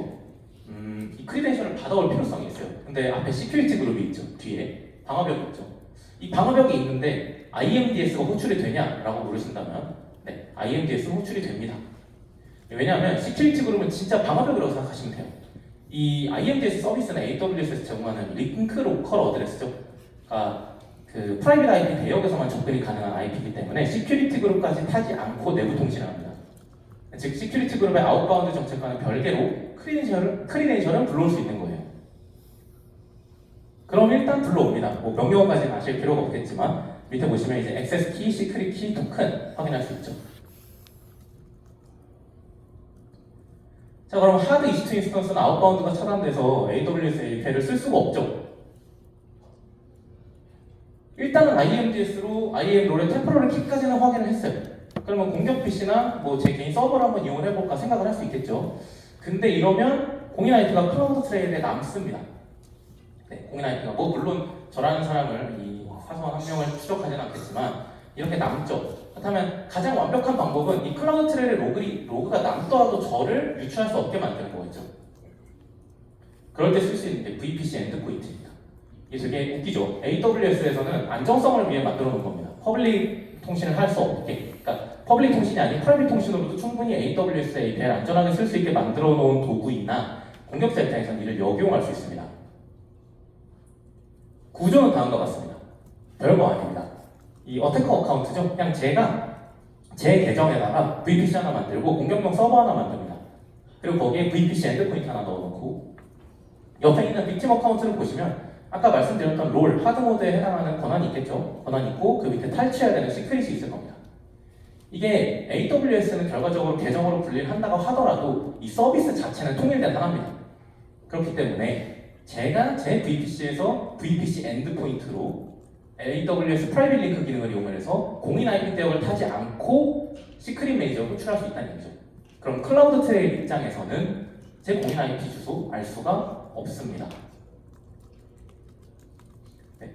이 크리덴셜을 받아올 필요성이 있어요. 근데 앞에 시큐리티 그룹이 있죠. 뒤에 방어벽이 있죠. 이 방어벽이 있는데 IMDS가 호출이 되냐라고 물으신다면 네, IMDS는 호출이 됩니다. 왜냐하면 시큐리티 그룹은 진짜 방어벽이라고 생각하시면 돼요. 이 IMDS 서비스는 AWS에서 제공하는 링크 로컬 어드레스죠. 그러니까 그 프라이빗 IP 대역에서만 접근이 가능한 IP이기 때문에 시큐리티 그룹까지 타지 않고 내부 통신을 합니다. 즉 시큐리티 그룹의 아웃바운드 정책과는 별개로 크리덴셜은 불러올 수 있는 거예요. 그럼 일단 불러옵니다. 뭐 명령어까지는 아실 필요가 없겠지만 밑에 보시면 이제 액세스 키, 시크릿 키, 토큰 확인할 수 있죠. 자, 그럼 하드 EC2 인스턴스는 아웃바운드가 차단돼서 AWS API를 쓸 수가 없죠. 일단은 IMDS로 IAM 롤의 템포러리 키까지는 확인을 했어요. 그러면 공격 PC나 뭐 제 개인 서버를 한번 이용을 해볼까 생각을 할 수 있겠죠. 근데 이러면 공인 IP가 클라우드 트레일에 남습니다. 네, 공인 IP가 뭐 물론 저라는 사람을 이 사소한 한 명을 추적하지는 않겠지만 이렇게 남죠. 그렇다면 가장 완벽한 방법은 이 클라우드 트레일의 로그가 남더라도 저를 유출할 수 없게 만드는 거겠죠. 그럴 때 쓸 수 있는 게 VPC 엔드포인트입니다. 이게 되게 웃기죠. AWS에서는 안정성을 위해 만들어 놓은 겁니다. 퍼블릭 통신을 할 수 없게. 그러니까 퍼블릭 통신이 아닌 프라이빗 통신으로도 충분히 AWS API를 안전하게 쓸 수 있게 만들어 놓은 도구이나 공격자 입장에서는 이를 역용할 수 있습니다. 구조는 다음과 같습니다. 별거 아닙니다. 이 어태커 어카운트죠. 그냥 제가 제 계정에다가 VPC 하나 만들고 공격용 서버 하나 만듭니다. 그리고 거기에 VPC 엔드포인트 하나 넣어놓고 옆에 있는 빅팀 어카운트를 보시면 아까 말씀드렸던 롤, 하드모드에 해당하는 권한이 있겠죠. 권한이 있고 그 밑에 탈취해야 되는 시크릿이 있을 겁니다. 이게 AWS는 결과적으로 계정으로 분리를 한다고 하더라도 이 서비스 자체는 통일된 하나입니다. 그렇기 때문에 제가 제 VPC에서 VPC 엔드포인트로 AWS 프라이빗 링크 기능을 이용해서 공인 IP 대역을 타지 않고 시크릿 메이저를 호출할 수 있다는 얘기죠. 그럼 클라우드 트레일 입장에서는 제 공인 IP 주소 알 수가 없습니다. 네.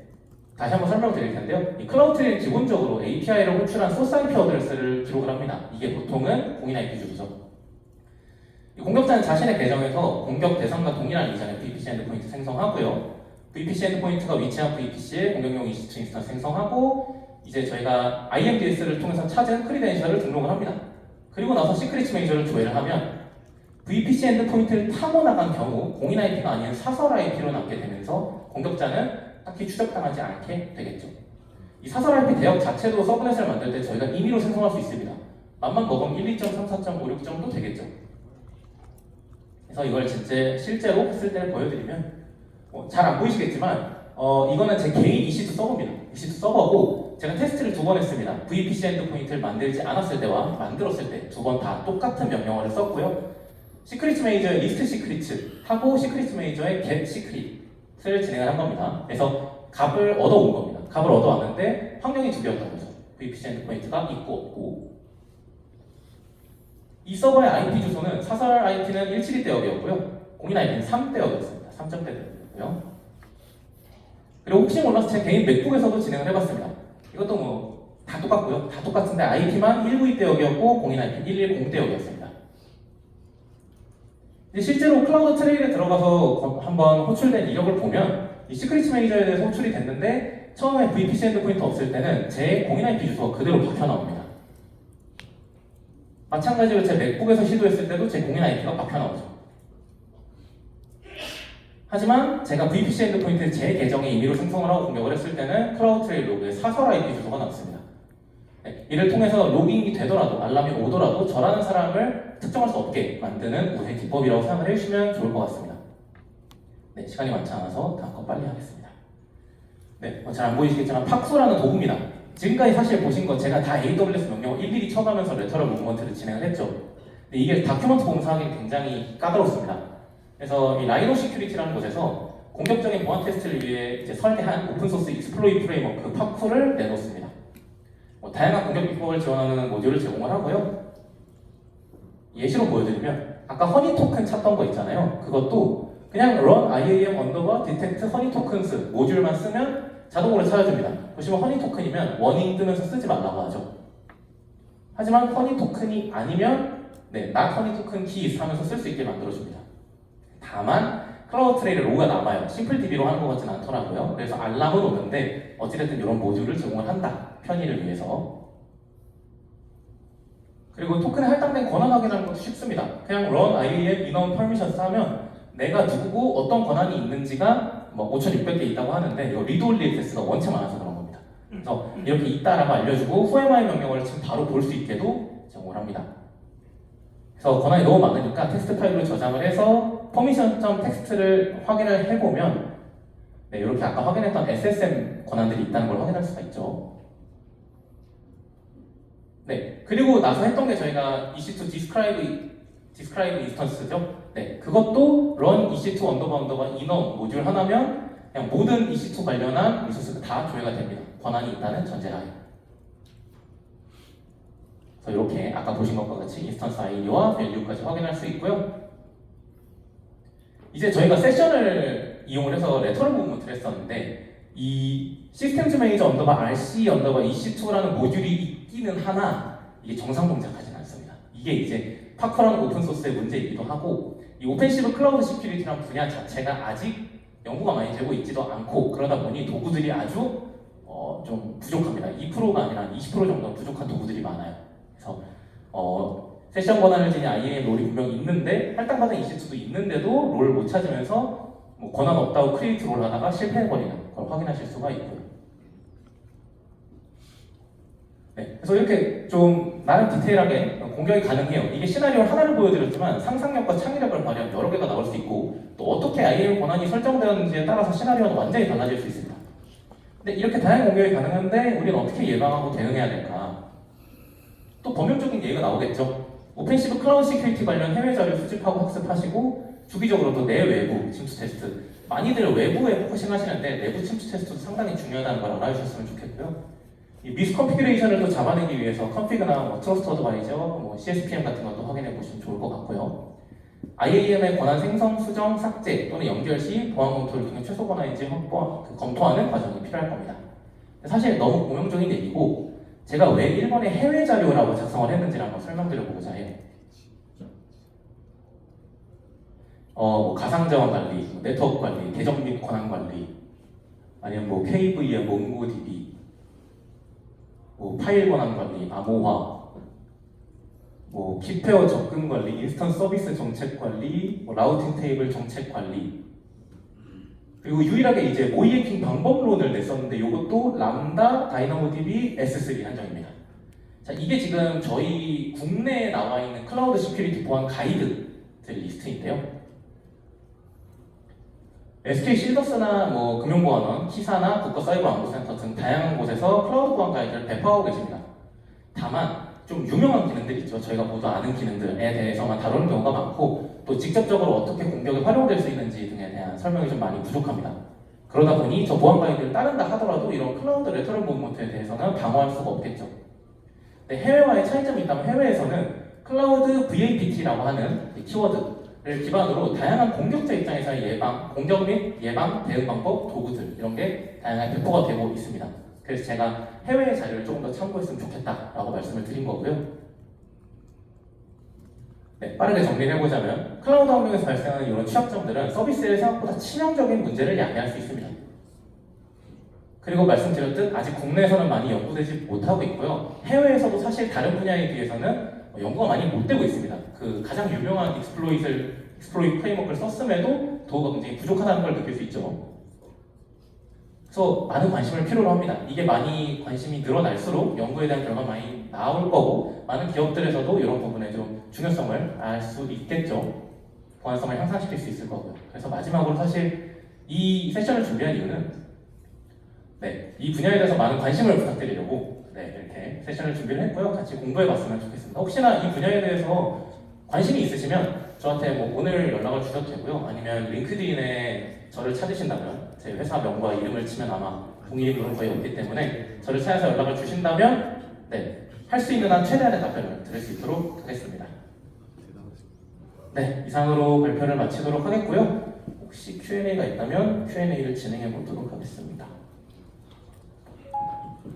다시 한번 설명드릴 텐데요. 이 클라우드 트레일 기본적으로 API를 호출한 소스 IP 어드레스를 기록을 합니다. 이게 보통은 공인 IP 주소죠. 이 공격자는 자신의 계정에서 공격 대상과 동일한 이전의 VPC 엔드포인트 생성하고요. VPC 엔드포인트가 위치한 VPC에 공격용 EC2 인스턴스 생성하고 이제 저희가 IMDS를 통해서 찾은 크리덴셜을 등록을 합니다. 그리고 나서 시크릿 메이저를 조회를 하면 VPC 엔드포인트를 타고 나간 경우 공인 IP가 아닌 사설 IP로 남게 되면서 공격자는 딱히 추적당하지 않게 되겠죠. 이 사설 IP 대역 자체도 서브넷을 만들 때 저희가 임의로 생성할 수 있습니다. 맘만 먹으면 1, 2.3, 4.56 정도 되겠죠. 그래서 이걸 진짜 실제로 했을 때 보여드리면 잘 안 보이시겠지만 이거는 제 개인 EC2 서버입니다. EC2 서버고 제가 테스트를 2번 했습니다. VPC 엔드포인트를 만들지 않았을 때와 만들었을 때 2번 다 똑같은 명령어를 썼고요. 시크릿 메이저의 리스트 시크릿 하고 시크릿 메이저의 get 시크릿을 진행을 한 겁니다. 그래서 값을 얻어온 겁니다. 값을 얻어왔는데 환경이 두 개였던 거죠. VPC 엔드포인트가 있고 없고. 이 서버의 IP 주소는 사설 IP는 172대역이었고요. 공인 IP는 3대역이었습니다. 3.대역이었고요. 그리고 혹시 몰라서 제 개인 맥북에서도 진행을 해봤습니다. 이것도 뭐 다 똑같고요. 다 똑같은데 IP만 192대역이었고 공인 IP 110대역이었습니다. 실제로 클라우드 트레일에 들어가서 한번 호출된 이력을 보면 이 시크릿 매니저에 대해서 호출이 됐는데 처음에 VPC 엔드포인트 없을 때는 제 공인 IP 주소가 그대로 박혀 나옵니다. 마찬가지로 제 맥북에서 시도했을 때도 제 공인 IP가 박혀 나오죠. 하지만 제가 VPC 엔드포인트를 제 계정에 임의로 생성을 하고 공격을 했을 때는 클라우드 트레일 로그에 사설 IP 주소가 남습니다. 네, 이를 통해서 로깅이 되더라도 알람이 오더라도 저라는 사람을 특정할 수 없게 만드는 우회 기법이라고 생각을 해주시면 좋을 것 같습니다. 네, 시간이 많지 않아서 다음 거 빨리 하겠습니다. 네, 잘 안 보이시겠지만 팍소라는 도구입니다. 지금까지 사실 보신 거 제가 다 AWS 명령어 일일이 쳐가면서 레터럴 무브먼트를 진행을 했죠. 근데 이게 다큐먼트 봉사하기 굉장히 까다롭습니다. 그래서 이 라이노 시큐리티라는 곳에서 공격적인 보안 테스트를 위해 이제 설계한 오픈소스 익스플로이 프레임워크 파쿠를 내놓습니다. 다양한 공격 비법을 지원하는 모듈을 제공을 하고요. 예시로 보여드리면 아까 허니 토큰 찾던 거 있잖아요. 그것도 그냥 run IAM underbar detect honey tokens 모듈만 쓰면 자동으로 찾아줍니다. 보시면 허니 토큰이면 워닝 뜨면서 쓰지 말라고 하죠. 하지만 허니 토큰이 아니면 not 허니 토큰 keys 하면서 쓸 수 있게 만들어줍니다. 다만 클라우드 트레이의 로우가 남아요. 심플 DB로 하는 것 같지는 않더라고요. 그래서 알람은 오는데 어찌됐든 이런 모듈을 제공을 한다. 편의를 위해서. 그리고 토큰에 할당된 권한 확인하는 것도 쉽습니다. 그냥 run IAM inone permissions 하면 내가 누구고 어떤 권한이 있는지가 뭐 5600개 있다고 하는데 이거 read only access가 원체 많아서 그런 겁니다. 그래서 이렇게 있다라고 알려주고 whoami 명령어를 지금 바로 볼 수 있게도 제공을 합니다. 그래서 권한이 너무 많으니까 텍스트 파일로 저장을 해서 permission.txt를 확인을 해보면 이렇게 아까 확인했던 SSM 권한들이 있다는 걸 확인할 수가 있죠. 그리고 나서 했던 게 저희가 EC2 describe instance죠. 그것도 run EC2 언더바 inone 모듈 하나면 그냥 모든 EC2 관련한 리소스가 다 조회가 됩니다. 권한이 있다는 전제하에. 그래서 이렇게 아까 보신 것과 같이 인스턴스 아이디와 밸류까지 확인할 수 있고요. 이제 저희가 세션을 이용을 해서 레터럴 무브먼트를 했었는데 이 시스템즈 매니저 언더바 RC 언더바 EC2라는 모듈이 있기는 하나 이게 정상 동작하지는 않습니다. 이게 이제 파커라는 오픈소스의 문제이기도 하고 이 오펜시브 클라우드 시큐리티라는 분야 자체가 아직 연구가 많이 되고 있지도 않고 그러다 보니 도구들이 아주 좀 부족합니다. 2%가 아니라 20% 정도 부족한 도구들이 많아요. 그래서 세션 권한을 지닌 IAM 롤이 분명히 있는데 할당받은 EC2도 있는데도 롤을 못 찾으면서 뭐 권한 없다고 크리에이트 롤 하다가 실패해버리는 걸 확인하실 수가 있고요. 그래서 이렇게 좀 나름 디테일하게 공격이 가능해요. 이게 시나리오 하나를 보여드렸지만 상상력과 창의력을 발휘한 여러 개가 나올 수 있고 또 어떻게 IAM 권한이 설정되었는지에 따라서 시나리오는 완전히 달라질 수 있습니다. 근데 이렇게 다양한 공격이 가능한데 우리는 어떻게 예방하고 대응해야 될까? 또 범용적인 예가 나오겠죠. 오펜시브 클라우드 시큐리티 관련 해외 자료 수집하고 학습하시고 주기적으로 또 내외부 침투 테스트 많이들 외부에 포커싱 하시는데 내부 침투 테스트도 상당히 중요하다는 걸 알아주셨으면 좋겠고요. 이 미스 컨피그레이션을 또 잡아내기 위해서 컨피그나 뭐 트러스트 어드바이저, 뭐 CSPM 같은 것도 확인해 보시면 좋을 것 같고요. IAM의 권한 생성, 수정, 삭제 또는 연결 시 보안 검토를 통해 최소 권한인지 검토하는 과정이 필요할 겁니다. 사실 너무 공용적인 얘기고 제가 왜 일본의 해외 자료라고 작성을 했는지를 한번 설명드려보고자 해요. 뭐 가상자원 관리, 네트워크 관리, 계정 및 권한 관리, 아니면 뭐 KVM, 몽고DB, 뭐 파일 권한 관리, 암호화, 뭐 키페어 접근 관리, 인스턴스 서비스 정책 관리, 뭐 라우팅 테이블 정책 관리. 그리고 유일하게 이제 모이해킹 방법론을 냈었는데 이것도 람다, 다이나모DB, S3 한정입니다. 자, 이게 지금 저희 국내에 나와 있는 클라우드 시큐리티 보안 가이드들 리스트인데요. SK 실더스나 뭐 금융보안원, 키사나 국가사이버안보센터 등 다양한 곳에서 클라우드 보안 가이드를 배포하고 계십니다. 다만 좀 유명한 기능들 있죠. 저희가 모두 아는 기능들에 대해서만 다루는 경우가 많고 또 직접적으로 어떻게 공격에 활용될 수 있는지 등에 대한 설명이 좀 많이 부족합니다. 그러다 보니 저 보안 가이드를 따른다 하더라도 이런 클라우드 레터럴 무브먼트에 대해서는 방어할 수가 없겠죠. 근데 해외와의 차이점이 있다면 해외에서는 클라우드 VAPT라고 하는 키워드를 기반으로 다양한 공격자 입장에서의 공격 및 예방, 대응 방법, 도구들 이런 게 다양하게 배포가 되고 있습니다. 그래서 제가 해외의 자료를 조금 더 참고했으면 좋겠다라고 말씀을 드린 거고요. 빠르게 정리를 해보자면 클라우드 환경에서 발생하는 이런 취약점들은 서비스의 생각보다 치명적인 문제를 야기할 수 있습니다. 그리고 말씀드렸듯 아직 국내에서는 많이 연구되지 못하고 있고요. 해외에서도 사실 다른 분야에 비해서는 연구가 많이 못 되고 있습니다. 그 가장 유명한 익스플로이트 프레임워크를 썼음에도 도구가 굉장히 부족하다는 걸 느낄 수 있죠. 그래서 많은 관심을 필요로 합니다. 이게 많이 관심이 늘어날수록 연구에 대한 결과가 많이 나올 거고 많은 기업들에서도 이런 부분에 좀 중요성을 알 수 있겠죠. 보안성을 향상시킬 수 있을 거고요. 그래서 마지막으로 사실 이 세션을 준비한 이유는 이 분야에 대해서 많은 관심을 부탁드리려고 이렇게 세션을 준비를 했고요. 같이 공부해 봤으면 좋겠습니다. 혹시나 이 분야에 대해서 관심이 있으시면 저한테 뭐 오늘 연락을 주셔도 되고요. 아니면 링크드인에 저를 찾으신다면 제 회사 명과 이름을 치면 아마 동일인물은 거의 없기 때문에 저를 찾아서 연락을 주신다면 할 수 있는 한 최대한의 답변을 드릴 수 있도록 하겠습니다. 이상으로 발표를 마치도록 하겠고요. 혹시 Q&A가 있다면 Q&A를 진행해 보도록 하겠습니다.